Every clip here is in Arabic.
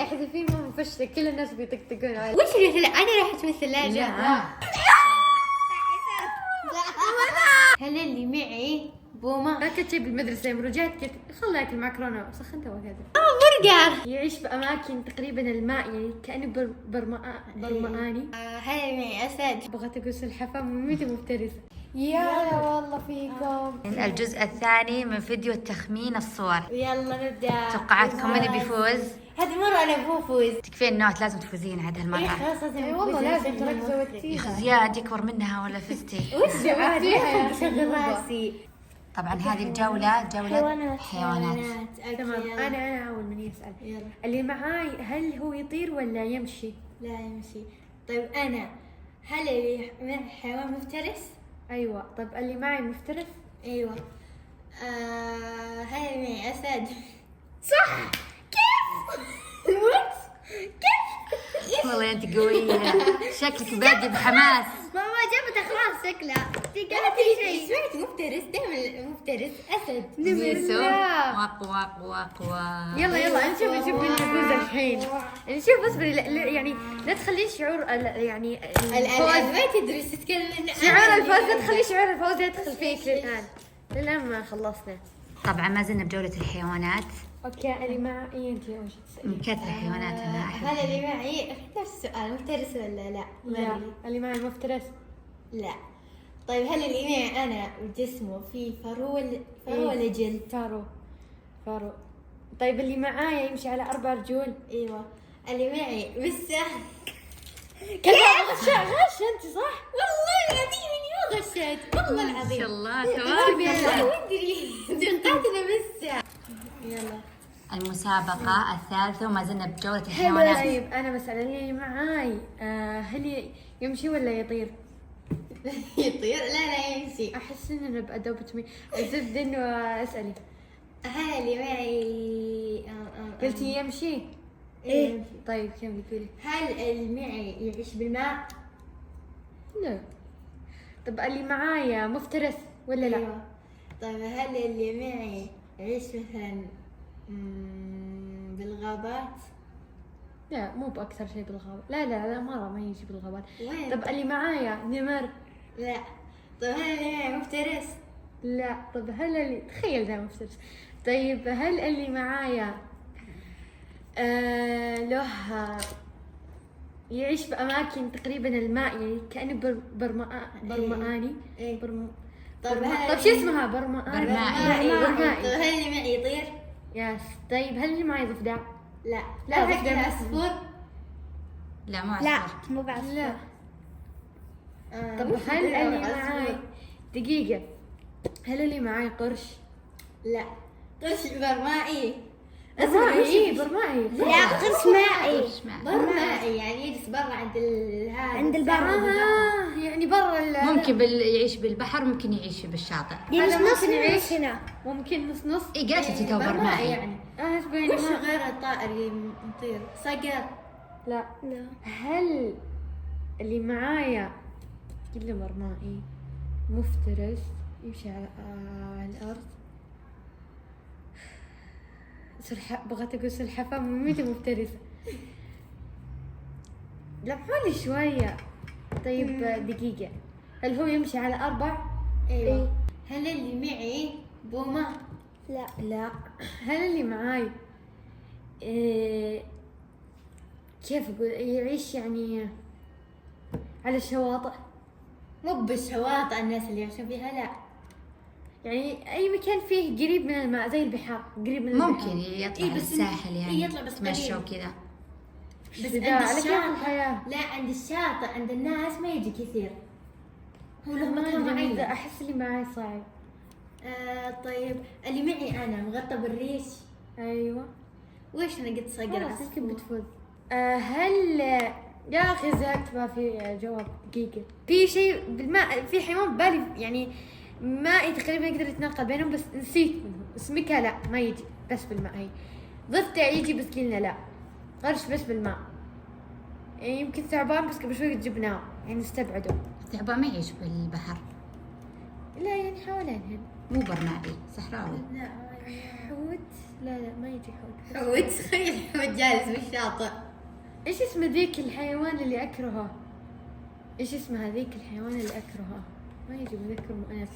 احذفيه ما مفشله، كل الناس بيطقطقون عليه. وش اللي انا راح في الثلاجة؟ هل اللي معي بومة؟ ما كنت بالمدرسة يوم رجعت قلت خلي اكل معكرونة وسخنتها وهكذا. برجر. يعيش بأماكن تقريبا الماء، يعني كأنه برمائاني. هل اللي معي أسد؟ بغيت أقول سلحفاة مميتة مفترسة. يا والله فيكم. الجزء الثاني من فيديو تخمين الصور. يلا نبدأ. توقعاتكم من بيفوز؟ هذه مرة أنا بفوز. تكفين نوت، لازم تفوزين عاد هالمرة. والله لازم ترى سويتيها. يا زياد يكبر منها ولا فزتي؟ وش عادي شغل راسي. طبعا هذه الجولة جولة حيوانات. تمام. أنا أول من يسأل. يلا. اللي معاي هل هو يطير ولا يمشي؟ لا يمشي. طيب أنا هل اللي معي حيوان مفترس؟ أيوة. طيب اللي معي مفترس؟ أيوة. هل اللي معي أسد؟ صح. كيف؟ وات؟ كيف؟ والله أنت قوية، شكلك بادي بحماس. ماما جابتها خلاص شكلها. قالت لي شيء. سمعت مفترس، دائما مفترس أسد. ميسو لا. واق. يلا نشوف اللي يفوز الحين. نشوف اصبري يعني لا تخلين شعور يعني الآن ما تدري تتكلم. شعور الفوز، لا تخلي شعور الفوز يدخل فيك للآن ما خلصنا. طبعا ما زلنا بجولة الحيوانات. اوكي اللي معي انت اول شيء تسألي. من كثر الحيوانات أنا أحب. هل اللي معي اختار السؤال مفترس ولا لا؟ لا اللي معي مفترس. لا. طيب هل اللي معي أنا جسمه فيه فرو ولا جلد؟ فارو. طيب اللي معايا يمشي على 4 رجول. ايوه. اللي معي مسه. كيف؟ غش انت صح؟ والله العظيم اني ما غشيت، والله ما العظيم. شاء الله تبارك ما الله. ادري توقعت انه مسه. يلا. المسابقة الثالثة وما زلنا بجولة الحيوانات. طيب انا بسأل اللي معاي هل يمشي ولا يطير؟ يطير؟ لا يمشي. احس اننا بأدوبة الزبدة انه اسألي. هل اللي معي قلتي يمشي؟ إيه. طيب كم بتقولي؟ هل اللي معي يعيش بالماء؟ لا. طب اللي معايا مفترس ولا لا؟ أيوة. طيب هل اللي معي يعيش مثلا بالغابات؟ لا مو بأكثر شيء بالغابة. لا مرة ما يجي بالغابات. وين؟ طب اللي معايا نمر؟ لا. طيب هل اللي معي مفترس؟ لا. طب هل اللي تخيل ده مفترس. طيب هل اللي معايا له يعيش بأماكن تقريبا الماء، يعني كأنه برمائاني. إيه. طيب شو اسمها برمائي. طيب هل اللي معي يطير؟ يس. طيب هل اللي معي ضفدع؟ لا. لا، هل ضفدع عصفور؟ لا مو لا عصفور. مو بعصفور. لا. طب هل اللي معاي دقيقة، هل اللي معاي قرش؟ لا. قرش برمائي. برمائي. برمائي. لا قرش مائي. قرش مائي. برمائي يعني يجلس برا عند البحر. يعني برا ممكن يعيش بالبحر، ممكن يعيش بالشاطئ. هذا ممكن يعيش هنا، ممكن نص. اي قالت لي تو برمائي برمائي. يعني. ايش بيني وش غير الطائر يطير؟ صقر. لا. هل اللي معايا كله برمائي مفترس يمشي على الارض؟ بغيت اقول سلحفاة مميتة مفترسة. لمحولي شوية. طيب دقيقة، هل هو يمشي على 4؟ ايوه. هل اللي معي بومة؟ لا. هل اللي معاي كيف اقول يعيش يعني على الشواطئ؟ مو بالشواطئ الناس اللي يعيشون فيها، لا. يعني اي مكان فيه قريب من الماء زي البحار، قريب من البحار. ممكن يطلع إيه بس الساحل يعني يطلع بس تمشى قليل. وكذا. بس ده عند على كيف الشاطئ. الحياة. لا عند الشاطئ عند الناس ما يجي كثير. هو له ما مكان أدري، معين. احس اللي معاي صعب. طيب اللي معي انا مغطى بالريش. ايوه. ويش انا قلت صقر خلاص يمكن عصفور. بتفوز. هل يا اخي زهقت ما في جواب. دقيقة، في شيء بالماء، في حيوان بالي يعني مائي تقريبا يقدر يتنقل بينهم، بس نسيت منه. سمكة لا ما يجي، بس بالماء. هي ضفدع يجي بس قلنا لا. قرش بس بالماء. يعني يمكن ثعبان بس قبل شوي جبناه يعني استبعدوا. الثعبان ما يعيش بالبحر، لا يعني حوالينهن. مو برمائي، صحراوي. لا حوت. لا ما يجي حوت. حوت، تخيل حوت جالس بالشاطئ. ايش اسم ذيك الحيوان اللي اكرهه؟ ايش اسمها هذيك الحيوان اللي اكرهه؟ ما يجي مذكر مؤنث.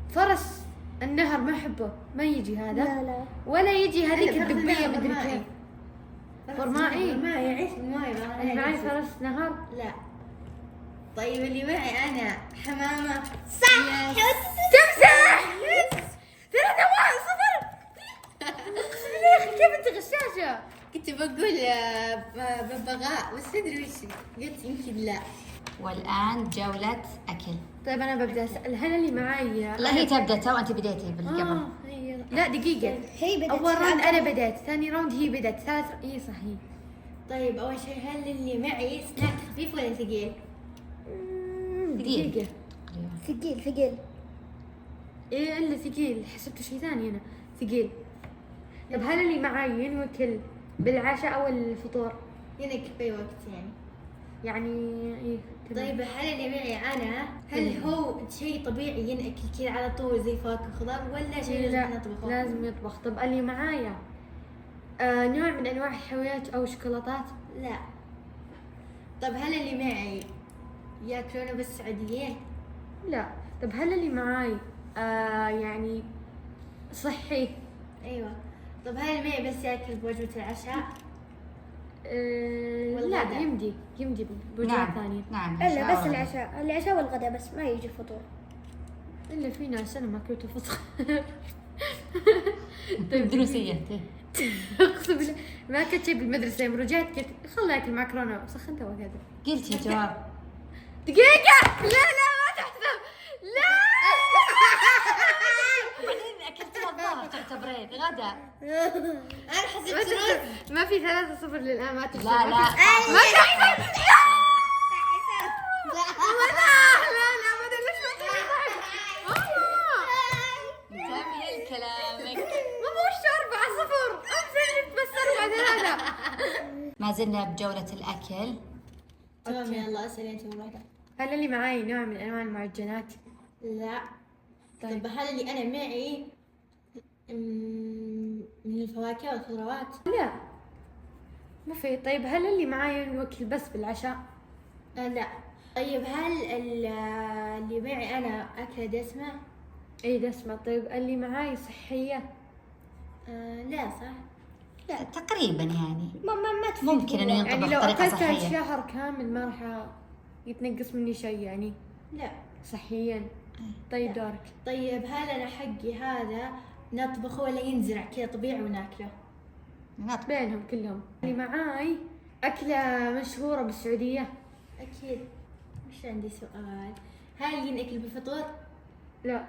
فرس النهر ما احبه، ما يجي هذا. لا ولا يجي هذيك أنا فرس الدبية النهر مدري برمائي. كيف. برمائي. برمائي يعيش بالماي. اللي معي فرس نهر. لا. طيب اللي معي انا حمامة. صح. تمساح. ترى نواف صفر. اقسم بالله يا اخي كيف انت غشاشة. كنت بقول ببغاء بس ادري وش قلت يمكن لا. والآن جولة أكل. طيب انا ببدا اسال هل اللي معي. لا هي تبدأ تو، أنت بديتي بالقبل. هي لا دقيقة. هي بدأت اول راوند تلعب. انا بديت، ثاني راوند هي بدأت، ثالث اي صحيح. طيب اول شيء هل اللي معي سناك خفيف ولا ثقيل؟ دقيقة. تقريبا. ثقيل. ايه الا ثقيل، حسبته شيء ثاني انا. ثقيل. طب هل اللي معي ينوكل بالعشاء او الفطور؟ ينك في وقت يعني. يعني ايه تمام. طيب هل اللي معي انا هل هو شيء طبيعي ينأكل كذا على طول زي فواكه وخضار ولا شيء لا لازم نطبخه؟ لازم يطبخ. طب اللي معايا نوع من انواع الحلويات او شوكولاتات؟ لا. طب هل اللي معي ياكلونه بالسعودية؟ لا. طب هل اللي معاي يعني صحي؟ ايوه. طب هل اللي معي بس ياكل بوجبة العشاء؟ لا والغداء. يمدي بوجبات نعم ثانية. نعم. الا بس العشاء والغداء بس، ما يجي الفطور. الا في ناس انا ما اكلت فطر. طيب دروسية. اقسم بالله ما اكلت شيء بالمدرسة. يوم رجعت قلت خلنا اكل معكرونة سخنتها وكذا. قلت يا جواب. دقيقة. لا ما تحسب. لا. وبعدين أكلت الظهر تعتبرين غدا. انا حسبت رز. ما في 3-0 للآن. ما تحسب. لا لا. ما تحسب. لا ابدا. ليش ما تحسب؟ كمل كلامك. ما بوش 4-0. انزل تبصر بعد هذا. ما زلنا بجولة الأكل. تمام يلا اسأل انت واحدة. هل اللي معاي نوع من انواع المعجنات؟ لا. طيب. طب هل اللي انا معي من الفواكه والخضروات؟ لا مو في. طيب هل اللي معاي نوكل بس بالعشاء؟ لا. طيب هل اللي معي انا اكله دسمة؟ اي دسمة. طيب اللي معاي صحية؟ لا صح. لا تقريبا يعني. ما تفيد. ممكن إنه يعني ينطبخ لو بطريقة اكلتها صحية. شهر كامل ما راح يتنقص مني شيء يعني لا. صحيا. طيب دورك. طيب هل انا حقي هذا نطبخه ولا ينزرع كذا طبيعي وناكله؟ نطبخ. بينهم كلهم. اللي معاي أكلة مشهورة بالسعودية؟ اكيد. مش عندي سؤال. هل ينأكل بالفطور؟ لا.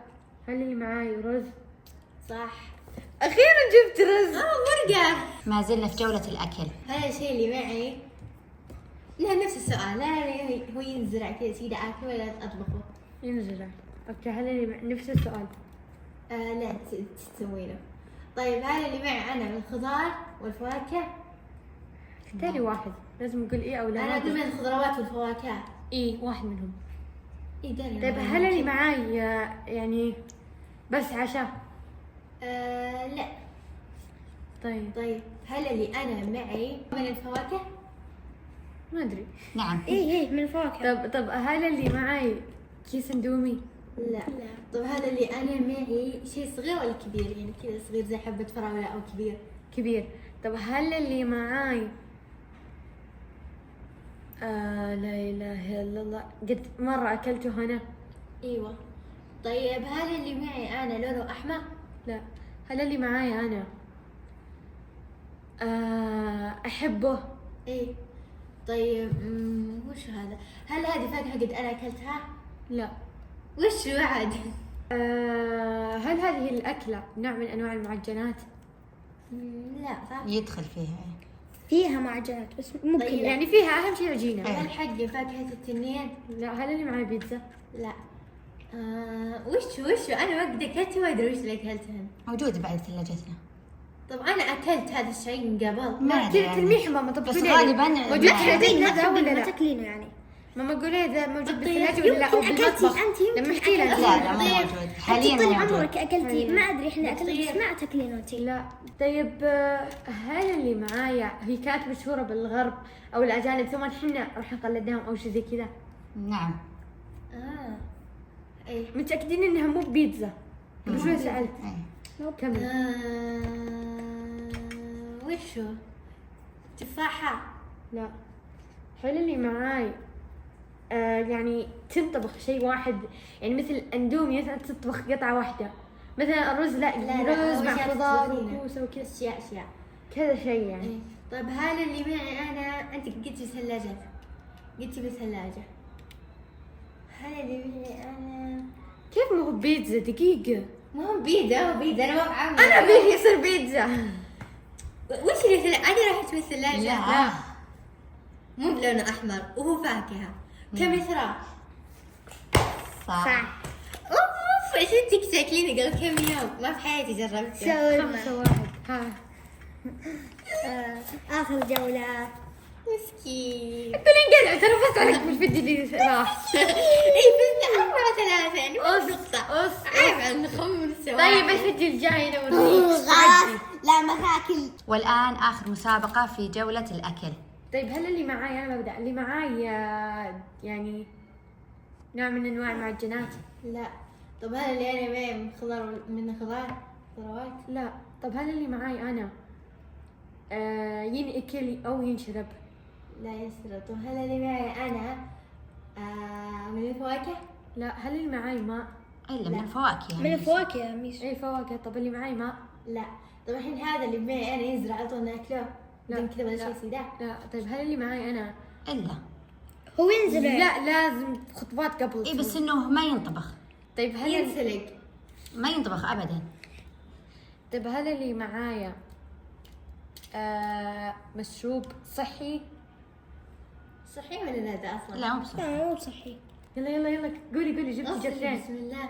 هل اللي معاي رز؟ صح. أخيرا جبت رز. مرقة. ما زلنا في جولة الأكل. هذا الشيء اللي معي لا نفس السؤال. لا هو ينزرع كذا سيدة اكله ولا اطبخه؟ ينزل. أوكي هل اللي نفس السؤال؟ لا تسوينه. طيب هل اللي معي انا من الخضار والفواكه؟ اختاري واحد. لازم أقول إيه أو لا. انا اقول من الخضروات والفواكه. إيه واحد منهم. اي داري. طيب هل اللي معاي يعني بس عشاء؟ لا. طيب طيب هل اللي انا معي من الفواكه؟ ما أدري. نعم. ايه من الفواكه. طب هل اللي معاي كيس اندومي؟ لا. طيب هذا اللي انا معي شيء صغير ولا كبير يعني كذا صغير زي حبة فراولة او كبير؟ كبير. طب هل اللي معاي لا إله إلا الله قد مرة أكلته أنا؟ ايوه. طيب هل اللي معي انا لونه احمر؟ لا. هل اللي معاي أنا أحبه؟ ايه. طيب وش هذا؟ هل هذه فاكهة قد انا اكلتها؟ لا. وش بعد؟ هل هذه الأكلة نوع من أنواع المعجنات؟ لا صح. يدخل فيها. فيها معجنات بس مو طيب. كلها. يعني فيها أهم شيء عجينة. هل حقي فاكهة التنين؟ لا. هل اللي معاي بيتزا؟ لا. وش انا وقت اكلت ما ادري وش اللي اكلتهن. موجود بعد ثلاجتنا. طب انا اكلت هذا الشيء من قبل. ما أدري يعني. تلميح ماما. طب بس خذي. غالبا موجود ما- في البيت ما هذا ولا تاكلينه، ما لا؟ تاكلينه يعني. ماما قولي إذا موجود الطير. بالثلاجة ولا لا أو يمكن أكلتي بالمطبخ. أنت، يمكن لما احكي لك. لا لا مو موجود حاليا طول مو موجود. عمرك أكلتي، ما أدري إحنا أكلنا بس ما تاكلين أنت. لا طيب هل اللي معايا هي كانت مشهورة بالغرب أو الأجانب ثم احنا راح نقلدهم أو شيء زي كذا؟ نعم. ايه متأكدين إنها مو بيتزا؟ قبل شوي سألت. إيه. كمل. وشو؟ تفاحة. لا. هل اللي معاي يعني تنطبخ شيء واحد، يعني مثل اندومي مثلا تطبخ قطعة واحدة، مثلا الرز لا رز مع أشياء خضار تطبخينها. وكوسة وكذا اشياء كذا شيء يعني. إيه. طيب هذا اللي معي انا، انت قلتي ثلاجة، قلتي بالثلاجة. هذا اللي معي انا كيف مو بيتزا؟ دقيقة. ما هو بيتزا، هو بيتزا انا ما بعمل. أنا أبيه يصير بيتزا. وش اللي انا راح اسوي الثلاجة؟ لا. مو بلونه احمر وهو فاكهة. كم يسرى؟ صح. اوف ايش انتك تاكليني قبل كم يوم؟ ما في حياتي جربتها. 5-1. ها. آخر جولة. مسكين. ترى قاعد ترى بس عليك بالفيديو اللي راح. اي بس 4-3 يعني أص نقطة. أص. عيب عن نخمن سوا. طيب الفيديو الجاي نوريك. لا ما تاكل. والآن آخر مسابقة في جولة الأكل. طيب هل اللي معاي أنا ببدأ، اللي معاي يعني نوع من أنواع المعجنات؟ لا. طب هذا اللي انا معي من خضار، من خضروات؟ لا. طب هل اللي معاي أنا ينأكل أو ينشرب؟ لا يسرى. طب هذا اللي معي انا من الفواكه؟ لا. هل اللي معاي ماء؟ إلا من الفواكه من يعني. الفواكه يا ميس. أي فواكه. طب اللي معاي ماء؟ لا. طب الحين هذا اللي معي انا يزرع على طول ناكله؟ لا. بدون كذا ولا لا. شيء زي ذا؟ لا. طيب هل اللي معاي أنا إلا. هو ينزل. لا لازم خطوات قبل. إيه بس إنه ما ينطبخ. طيب هل ينسلق. ما ينطبخ أبدا. طيب هل اللي معايا مشروب صحي؟ صحي ولا لا ده اصلا؟ لا مو بصح. لا مو صحي. يلا يلا يلا قولي جبتي أصلاً جبتين. بسم الله.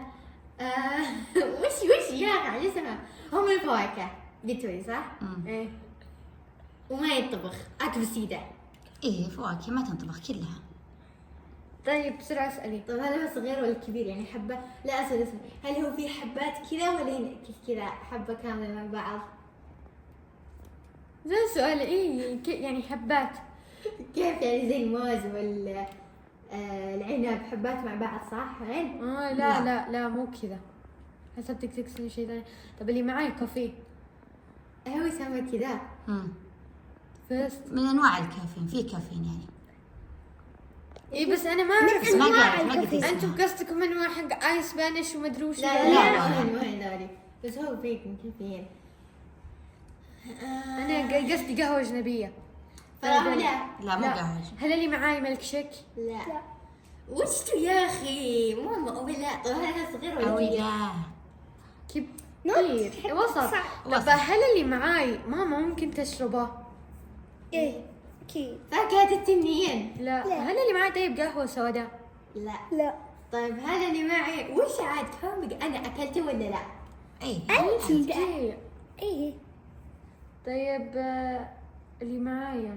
وش يا اخي اسمها؟ هم الفواكه قلتوا لي صح؟ ايه. وما يطبخ اكل سيده. إيه فواكه ما تنطبخ كلها. طيب بسرعة اسألي. طب هذا هو صغير ولا كبير يعني حبة؟ لا اسمع، هل هو في حبات كذا ولا هنا كذا حبة كاملة مع بعض؟ زين سؤال ايه يعني حبات. كيف يعني زي الموز ولا العنب حبات مع بعض صح؟ وين؟ لا لا لا, لا مو كذا. حسبتك تقصدي شيء ثاني. طب اللي معاي كافيه. هو يسمى كذا. فيست. من أنواع الكافيين، في كافيين يعني. ايه بس انا ما بس اعرف. ما قاعد ما قلت انتم اسمها. قصدكم انواع حق اي سبانيش ومدري وش. لا لا، لا لا. ما هي ذولي، بس هو فيك كافيين. انا قصدي قهوة اجنبية. فراولة. لا مو قهوة. هل اللي معاي ملك شيك؟ لا. وش يا اخي؟ ماما ولا طب هذا صغير ولا كبير؟ لا. كبير وسط. طب هل اللي معاي ماما ممكن تشربه؟ ايه اكيد. فاكهة التنين؟ لا. هل اللي معاي طيب قهوة سوداء؟ لا. لا. طيب هذا اللي معي وش عاد انا اكلته ولا لا؟ إيه. انت إيه. ايه. طيب اللي معايا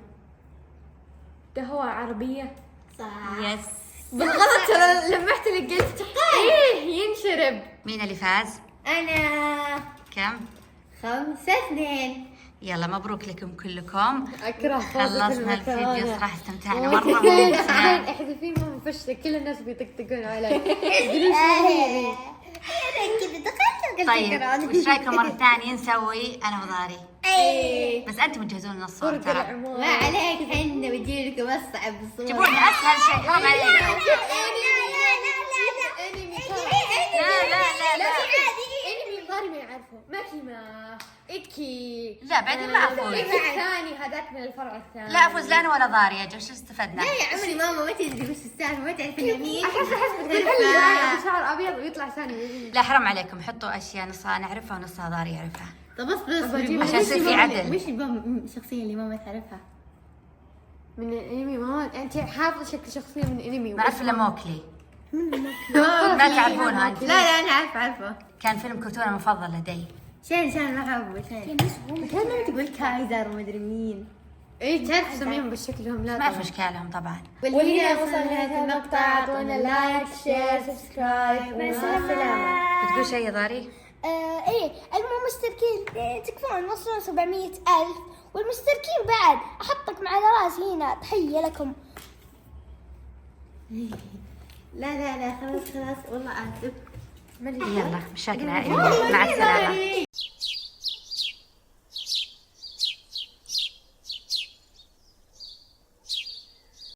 قهوة عربية. صح. يس. بالغلط ترى لمحت اللي قلت ايه ينشرب. مين اللي فاز؟ انا كم؟ 5-2. يلا مبروك لكم كلكم. اكره خلصنا الفيديو صراحة استمتعنا مرة. الحين احذفين ماما فشلة كل الناس بيطقطقون علي. يقولون شو هذي؟ طيب وش رايكم مرة ثانية نسوي أنا وضاري؟ ايه. بس أنتم تجهزون نص صور فرق ترى. العمر. ما عليك الحين بجيب لكم اصعب الصور. جيبوا لنا أسهل شيء حرام عليكم. لا لا لا لا. انمي ضاري ما يعرفه. ماكيما ايكي. لا بعدين ما أفوز. الثاني هذاك من الفرع الثاني. لا أفوز لا أنا ولا ضاري يا جو شو استفدنا؟ لا يا عمري ماما ما تدري وش السالفة، ما تعرف إلا مين. احس بتقول ابو شعر ابيض ويطلع ثاني. لا حرام عليكم حطوا أشياء نصها نعرفها ونصها ضاري يعرفها. طب اصبر عشان يصير في عدل. وش الشخصية اللي ماما تعرفها؟ من الانمي ماما انت حافظه شكل شخصيه من الانمي. ما أعرف إلا موكلي. ما تعرفونها أنت. لا انا عارفه. كان فيلم كرتون المفضل لدي. شان ما احبه شان. كان تقول كايزر ومدري مين. ايه تعرف تسميهم بشكلهم لا ما في طبعا. اشكالهم طبعا. واللي وصلنا لهذه النقطة اعطونا لايك شير سبسكرايب مع السلامة. بتقول شيء يا ضاري؟ ايه المشتركين تكفون وصلوا 700,000 والمشتركين بعد احطك مع راسي هنا. تحية لكم. لا خلاص والله اسف. يلا مشاكل عائلية، مع السلامة.